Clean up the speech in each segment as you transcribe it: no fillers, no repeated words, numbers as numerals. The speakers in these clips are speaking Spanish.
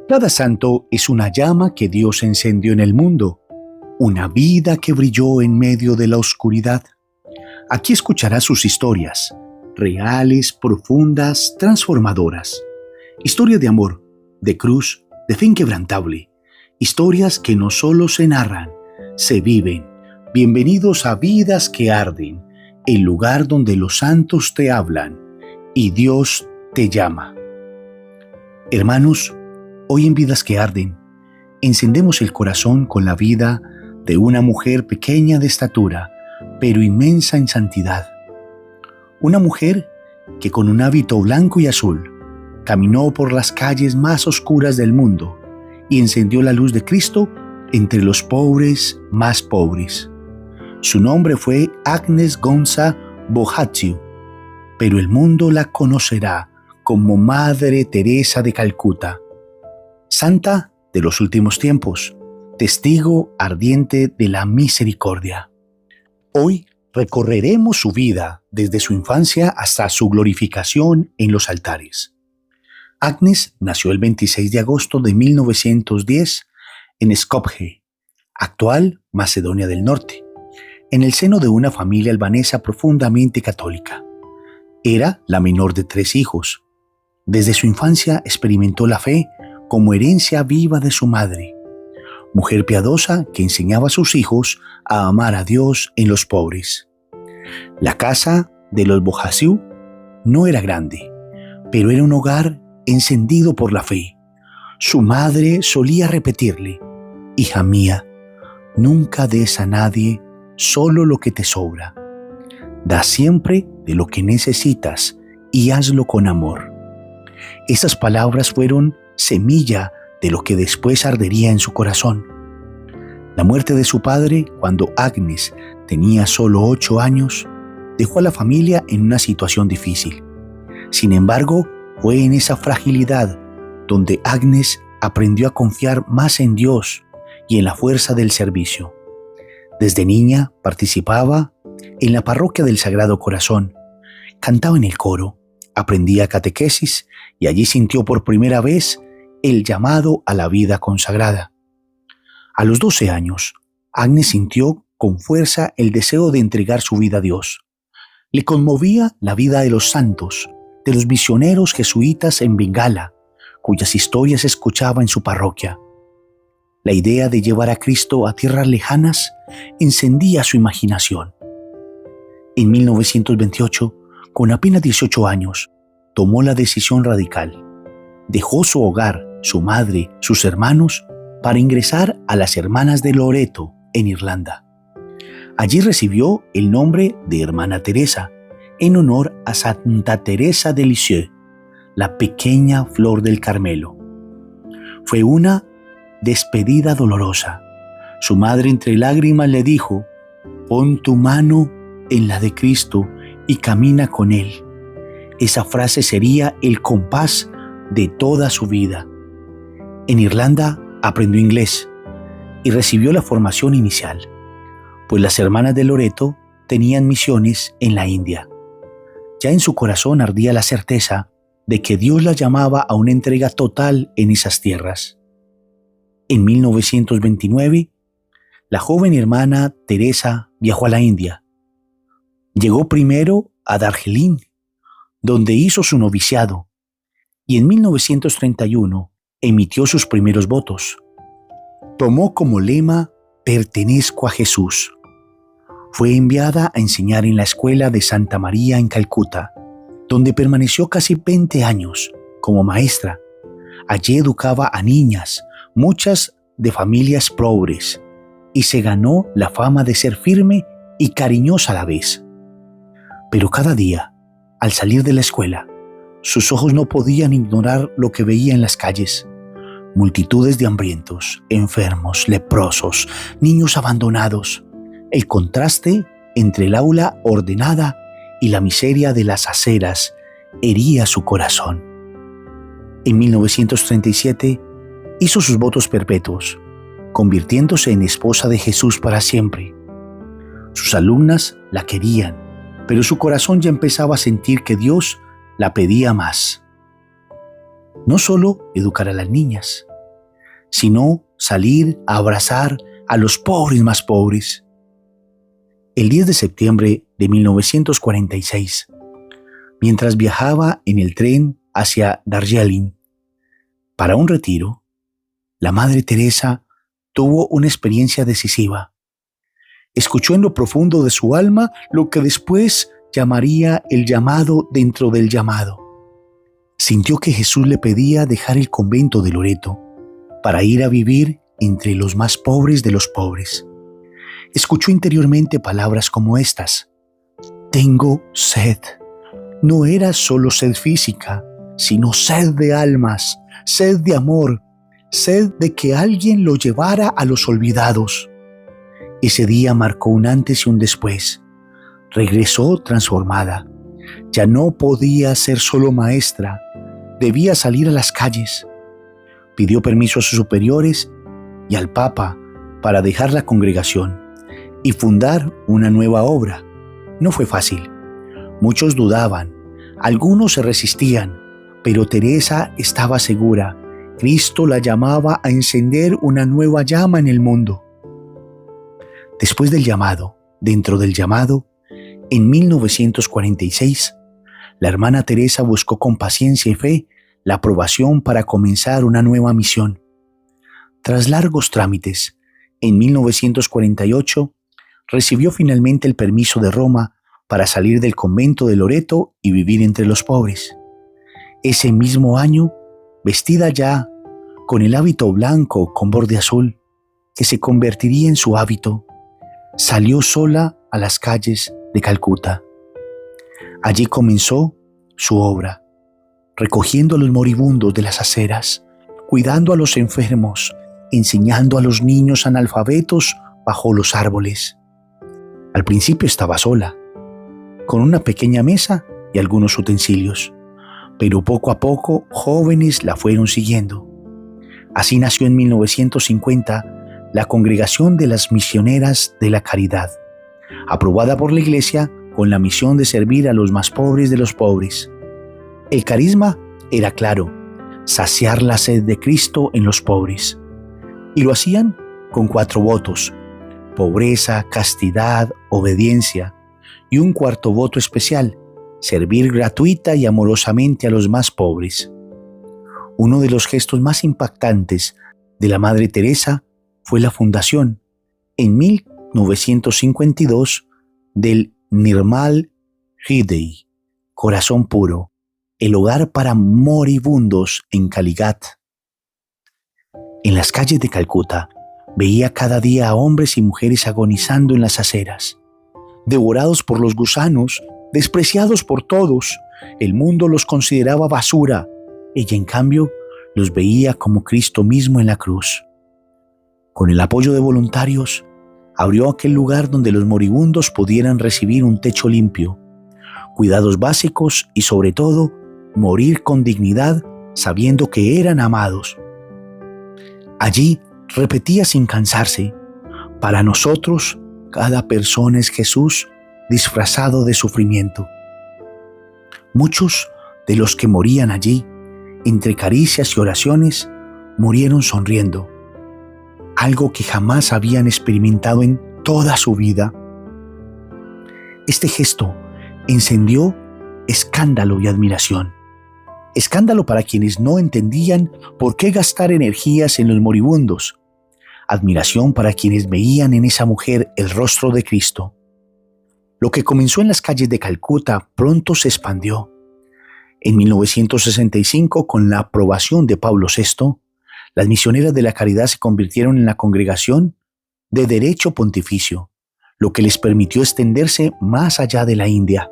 Cada santo es una llama que Dios encendió en el mundo, una vida que brilló en medio de la oscuridad. Aquí escucharás sus historias, reales, profundas, transformadoras. Historia de amor, de cruz, de fe inquebrantable. Historias que no solo se narran, se viven. Bienvenidos a Vidas que Arden, el lugar donde los santos te hablan y Dios te llama. Hermanos, hoy en Vidas que Arden, encendemos el corazón con la vida de una mujer pequeña de estatura, pero inmensa en santidad. Una mujer que con un hábito blanco y azul caminó por las calles más oscuras del mundo y encendió la luz de Cristo entre los pobres más pobres. Su nombre fue Agnes Gonza Bojaciu, pero el mundo la conocerá como Madre Teresa de Calcuta, santa de los últimos tiempos, testigo ardiente de la misericordia. Hoy recorreremos su vida desde su infancia hasta su glorificación en los altares. Agnes nació el 26 de agosto de 1910 en Skopje, actual Macedonia del Norte, en el seno de una familia albanesa profundamente católica. Era la menor de 3 hijos. Desde su infancia experimentó la fe como herencia viva de su madre, mujer piadosa que enseñaba a sus hijos a amar a Dios en los pobres. La casa de los Bojaciu no era grande, pero era un hogar encendido por la fe. Su madre solía repetirle: «Hija mía, nunca des a nadie solo lo que te sobra. Da siempre de lo que necesitas y hazlo con amor». Esas palabras fueron semilla de lo que después ardería en su corazón. La muerte de su padre, cuando Agnes tenía solo 8 años, dejó a la familia en una situación difícil. Sin embargo, fue en esa fragilidad donde Agnes aprendió a confiar más en Dios y en la fuerza del servicio. Desde niña participaba en la parroquia del Sagrado Corazón, cantaba en el coro, aprendía catequesis y allí sintió por primera vez el llamado a la vida consagrada. A los 12 años, Agnes sintió con fuerza el deseo de entregar su vida a Dios. Le conmovía la vida de los santos, de los misioneros jesuitas en Bengala, cuyas historias escuchaba en su parroquia. La idea de llevar a Cristo a tierras lejanas encendía su imaginación. En 1928, con apenas 18 años, tomó la decisión radical. Dejó su hogar, su madre, sus hermanos, para ingresar a las Hermanas de Loreto, en Irlanda. Allí recibió el nombre de Hermana Teresa, en honor a Santa Teresa de Lisieux, la pequeña flor del Carmelo. Fue una despedida dolorosa. Su madre entre lágrimas le dijo: «Pon tu mano en la de Cristo y camina con Él». Esa frase sería el compás de toda su vida. En Irlanda aprendió inglés y recibió la formación inicial, pues las Hermanas de Loreto tenían misiones en la India. Ya en su corazón ardía la certeza de que Dios la llamaba a una entrega total en esas tierras. En 1929, la joven hermana Teresa viajó a la India. Llegó primero a Darjeeling, donde hizo su noviciado, y en 1931 emitió sus primeros votos. Tomó como lema «Pertenezco a Jesús». Fue enviada a enseñar en la escuela de Santa María en Calcuta, donde permaneció casi 20 años como maestra. Allí educaba a niñas, muchas de familias pobres, y se ganó la fama de ser firme y cariñosa a la vez. Pero cada día, al salir de la escuela, sus ojos no podían ignorar lo que veía en las calles. Multitudes de hambrientos, enfermos, leprosos, niños abandonados. El contraste entre el aula ordenada y la miseria de las aceras hería su corazón. En 1937 hizo sus votos perpetuos, convirtiéndose en esposa de Jesús para siempre. Sus alumnas la querían, pero su corazón ya empezaba a sentir que Dios la pedía más. No solo educar a las niñas, sino salir a abrazar a los pobres más pobres. El 10 de septiembre de 1946, mientras viajaba en el tren hacia Darjeeling para un retiro, la Madre Teresa tuvo una experiencia decisiva. Escuchó en lo profundo de su alma lo que después llamaría el llamado dentro del llamado. Sintió que Jesús le pedía dejar el convento de Loreto para ir a vivir entre los más pobres de los pobres. Escuchó interiormente palabras como estas: tengo sed. No era solo sed física, sino sed de almas, sed de amor, sed de que alguien lo llevara a los olvidados. Ese día marcó un antes y un después. Regresó transformada. Ya no podía ser solo maestra, debía salir a las calles. Pidió permiso a sus superiores y al Papa para dejar la congregación y fundar una nueva obra. No fue fácil. Muchos dudaban, algunos se resistían, pero Teresa estaba segura. Cristo la llamaba a encender una nueva llama en el mundo. Después del llamado, dentro del llamado, en 1946, la hermana Teresa buscó con paciencia y fe la aprobación para comenzar una nueva misión. Tras largos trámites, en 1948, recibió finalmente el permiso de Roma para salir del convento de Loreto y vivir entre los pobres. Ese mismo año, vestida ya con el hábito blanco con borde azul, que se convertiría en su hábito, salió sola a las calles de Calcuta. Allí comenzó su obra, recogiendo a los moribundos de las aceras, cuidando a los enfermos, enseñando a los niños analfabetos bajo los árboles. Al principio estaba sola, con una pequeña mesa y algunos utensilios, pero poco a poco jóvenes la fueron siguiendo. Así nació en 1950 la Congregación de las Misioneras de la Caridad, aprobada por la Iglesia con la misión de servir a los más pobres de los pobres. El carisma era claro: saciar la sed de Cristo en los pobres. Y lo hacían con 4 votos: pobreza, castidad, obediencia, y un cuarto voto especial: servir gratuita y amorosamente a los más pobres. Uno de los gestos más impactantes de la Madre Teresa fue la fundación, en 1952, del Nirmal Hriday, Corazón Puro, el hogar para moribundos en Caligat. En las calles de Calcuta veía cada día a hombres y mujeres agonizando en las aceras, devorados por los gusanos, despreciados por todos. El mundo los consideraba basura. Ella, en cambio, los veía como Cristo mismo en la cruz. Con el apoyo de voluntarios, abrió aquel lugar donde los moribundos pudieran recibir un techo limpio, cuidados básicos y, sobre todo, morir con dignidad sabiendo que eran amados. Allí repetía sin cansarse: para nosotros, cada persona es Jesús disfrazado de sufrimiento. Muchos de los que morían allí, entre caricias y oraciones, murieron sonriendo, algo que jamás habían experimentado en toda su vida. Este gesto encendió escándalo y admiración. Escándalo para quienes no entendían por qué gastar energías en los moribundos. Admiración para quienes veían en esa mujer el rostro de Cristo. Lo que comenzó en las calles de Calcuta pronto se expandió. En 1965, con la aprobación de Pablo VI, las misioneras de la caridad se convirtieron en la Congregación de Derecho Pontificio, lo que les permitió extenderse más allá de la India.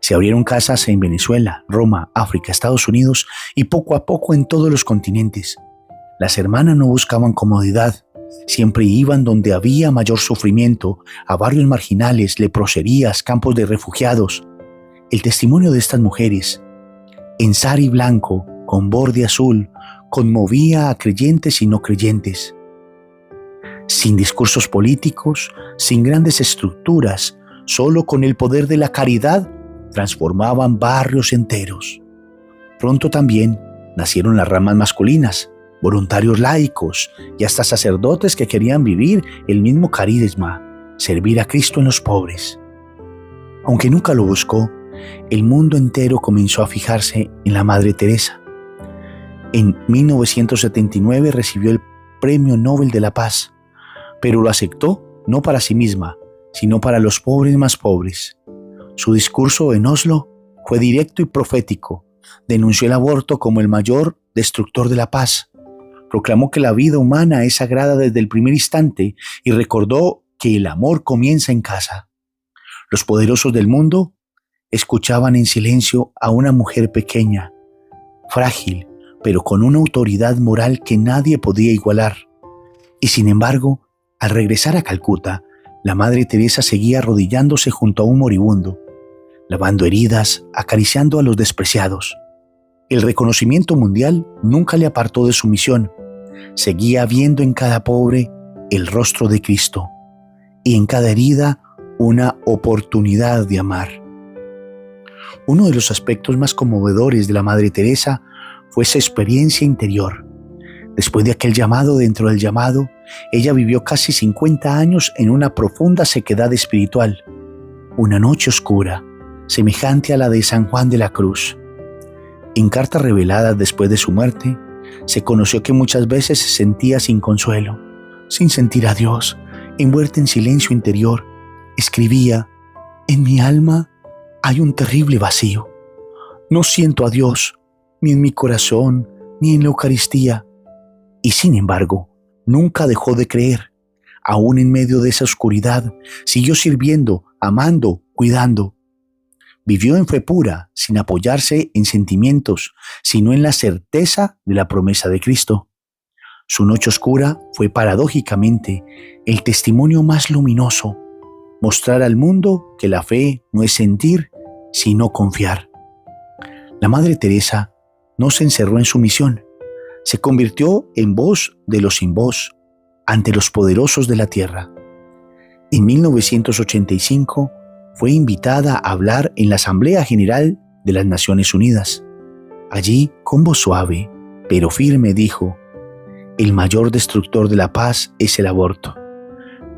Se abrieron casas en Venezuela, Roma, África, Estados Unidos y poco a poco en todos los continentes. Las hermanas no buscaban comodidad, siempre iban donde había mayor sufrimiento, a barrios marginales, leproserías, campos de refugiados. El testimonio de estas mujeres, en sari blanco, con borde azul, conmovía a creyentes y no creyentes. Sin discursos políticos, sin grandes estructuras, solo con el poder de la caridad, transformaban barrios enteros. Pronto también nacieron las ramas masculinas, voluntarios laicos y hasta sacerdotes que querían vivir el mismo carisma, servir a Cristo en los pobres. Aunque nunca lo buscó, el mundo entero comenzó a fijarse en la Madre Teresa. En 1979 recibió el Premio Nobel de la Paz, pero lo aceptó no para sí misma, sino para los pobres más pobres. Su discurso en Oslo fue directo y profético. Denunció el aborto como el mayor destructor de la paz. Proclamó que la vida humana es sagrada desde el primer instante y recordó que el amor comienza en casa. Los poderosos del mundo escuchaban en silencio a una mujer pequeña, frágil, pero con una autoridad moral que nadie podía igualar. Y sin embargo, al regresar a Calcuta, la Madre Teresa seguía arrodillándose junto a un moribundo, lavando heridas, acariciando a los despreciados. El reconocimiento mundial nunca le apartó de su misión. Seguía viendo en cada pobre el rostro de Cristo y en cada herida una oportunidad de amar. Uno de los aspectos más conmovedores de la Madre Teresa fue esa experiencia interior. Después de aquel llamado dentro del llamado, ella vivió casi 50 años en una profunda sequedad espiritual, una noche oscura, semejante a la de San Juan de la Cruz. En cartas reveladas después de su muerte, se conoció que muchas veces se sentía sin consuelo, sin sentir a Dios, envuelta en silencio interior. Escribía: «En mi alma hay un terrible vacío. No siento a Dios, ni en mi corazón, ni en la Eucaristía». Y sin embargo, nunca dejó de creer. Aún en medio de esa oscuridad, siguió sirviendo, amando, cuidando. Vivió en fe pura, sin apoyarse en sentimientos, sino en la certeza de la promesa de Cristo. Su noche oscura fue paradójicamente el testimonio más luminoso, mostrar al mundo que la fe no es sentir, sino confiar. La Madre Teresa no se encerró en su misión, se convirtió en voz de los sin voz ante los poderosos de la tierra. En 1985 fue invitada a hablar en la Asamblea General de las Naciones Unidas. Allí, con voz suave, pero firme, dijo: «El mayor destructor de la paz es el aborto».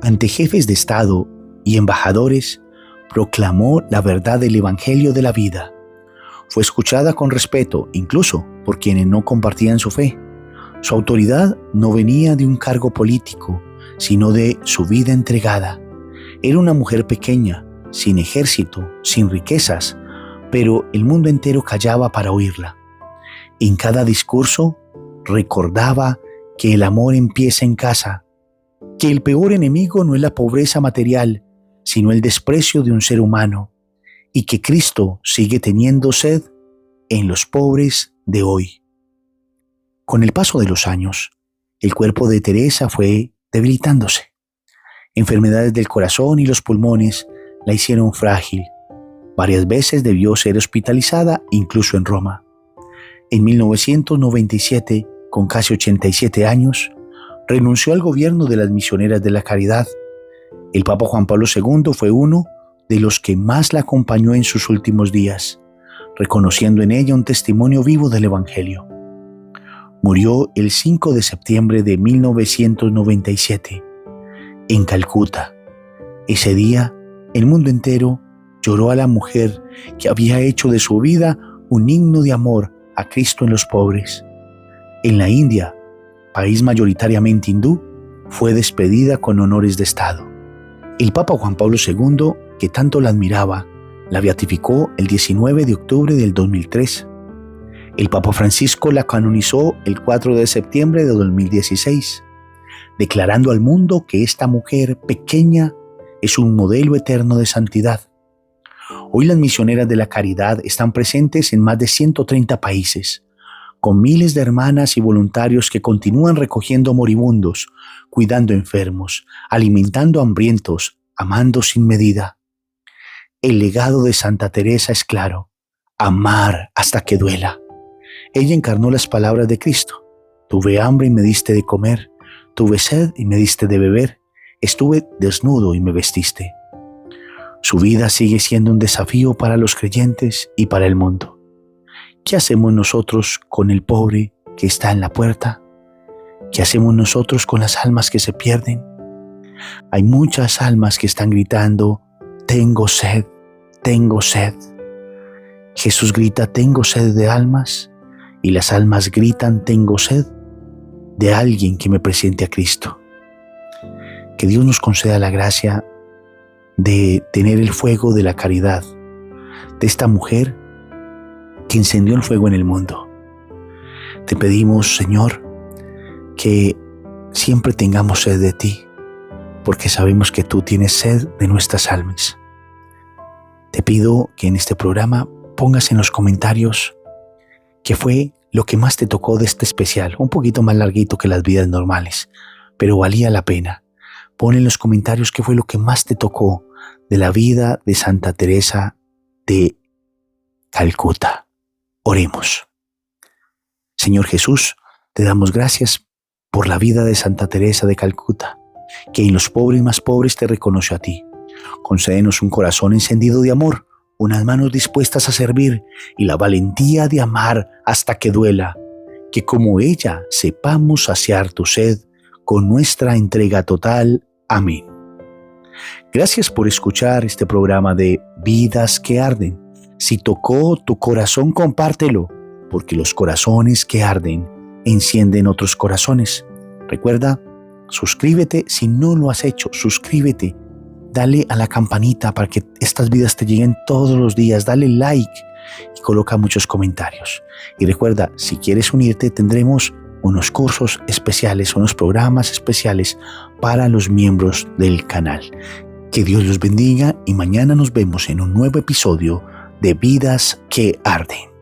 Ante jefes de Estado y embajadores, proclamó la verdad del Evangelio de la vida. Fue escuchada con respeto, incluso por quienes no compartían su fe. Su autoridad no venía de un cargo político, sino de su vida entregada. Era una mujer pequeña, sin ejército, sin riquezas, pero el mundo entero callaba para oírla. En cada discurso recordaba que el amor empieza en casa, que el peor enemigo no es la pobreza material, sino el desprecio de un ser humano, y que Cristo sigue teniendo sed en los pobres de hoy. Con el paso de los años, el cuerpo de Teresa fue debilitándose. Enfermedades del corazón y los pulmones la hicieron frágil. Varias veces debió ser hospitalizada, incluso en Roma. En 1997, con casi 87 años, renunció al gobierno de las Misioneras de la Caridad. El Papa Juan Pablo II fue uno de los que más la acompañó en sus últimos días, reconociendo en ella un testimonio vivo del Evangelio. Murió el 5 de septiembre de 1997, en Calcuta. Ese día, el mundo entero lloró a la mujer que había hecho de su vida un himno de amor a Cristo en los pobres. En la India, país mayoritariamente hindú, fue despedida con honores de Estado. El Papa Juan Pablo II, que tanto la admiraba, la beatificó el 19 de octubre del 2003. El Papa Francisco la canonizó el 4 de septiembre de 2016, declarando al mundo que esta mujer pequeña es un modelo eterno de santidad. Hoy las misioneras de la caridad están presentes en más de 130 países, con miles de hermanas y voluntarios que continúan recogiendo moribundos, cuidando enfermos, alimentando hambrientos, amando sin medida. El legado de Santa Teresa es claro: amar hasta que duela. Ella encarnó las palabras de Cristo: tuve hambre y me diste de comer, tuve sed y me diste de beber, estuve desnudo y me vestiste. Su vida sigue siendo un desafío para los creyentes y para el mundo. ¿Qué hacemos nosotros con el pobre que está en la puerta? ¿Qué hacemos nosotros con las almas que se pierden? Hay muchas almas que están gritando, tengo sed, tengo sed. Jesús grita, tengo sed de almas, y las almas gritan, tengo sed de alguien que me presente a Cristo. Que Dios nos conceda la gracia de tener el fuego de la caridad, de esta mujer que encendió el fuego en el mundo. Te pedimos, Señor, que siempre tengamos sed de ti, porque sabemos que tú tienes sed de nuestras almas. Te pido que en este programa pongas en los comentarios qué fue lo que más te tocó de este especial, un poquito más larguito que las vidas normales, pero valía la pena. Pon en los comentarios qué fue lo que más te tocó de la vida de Santa Teresa de Calcuta. Oremos. Señor Jesús, te damos gracias por la vida de Santa Teresa de Calcuta, que en los pobres más pobres te reconoció a ti. Concédenos un corazón encendido de amor, unas manos dispuestas a servir y la valentía de amar hasta que duela, que como ella sepamos saciar tu sed con nuestra entrega total. Amén. Gracias por escuchar este programa de Vidas que Arden. Si tocó tu corazón, compártelo, porque los corazones que arden encienden otros corazones. Recuerda, suscríbete si no lo has hecho, suscríbete. Dale a la campanita para que estas vidas te lleguen todos los días. Dale like y coloca muchos comentarios. Y recuerda, si quieres unirte, tendremos unos cursos especiales, unos programas especiales para los miembros del canal. Que Dios los bendiga y mañana nos vemos en un nuevo episodio de Vidas que Arden.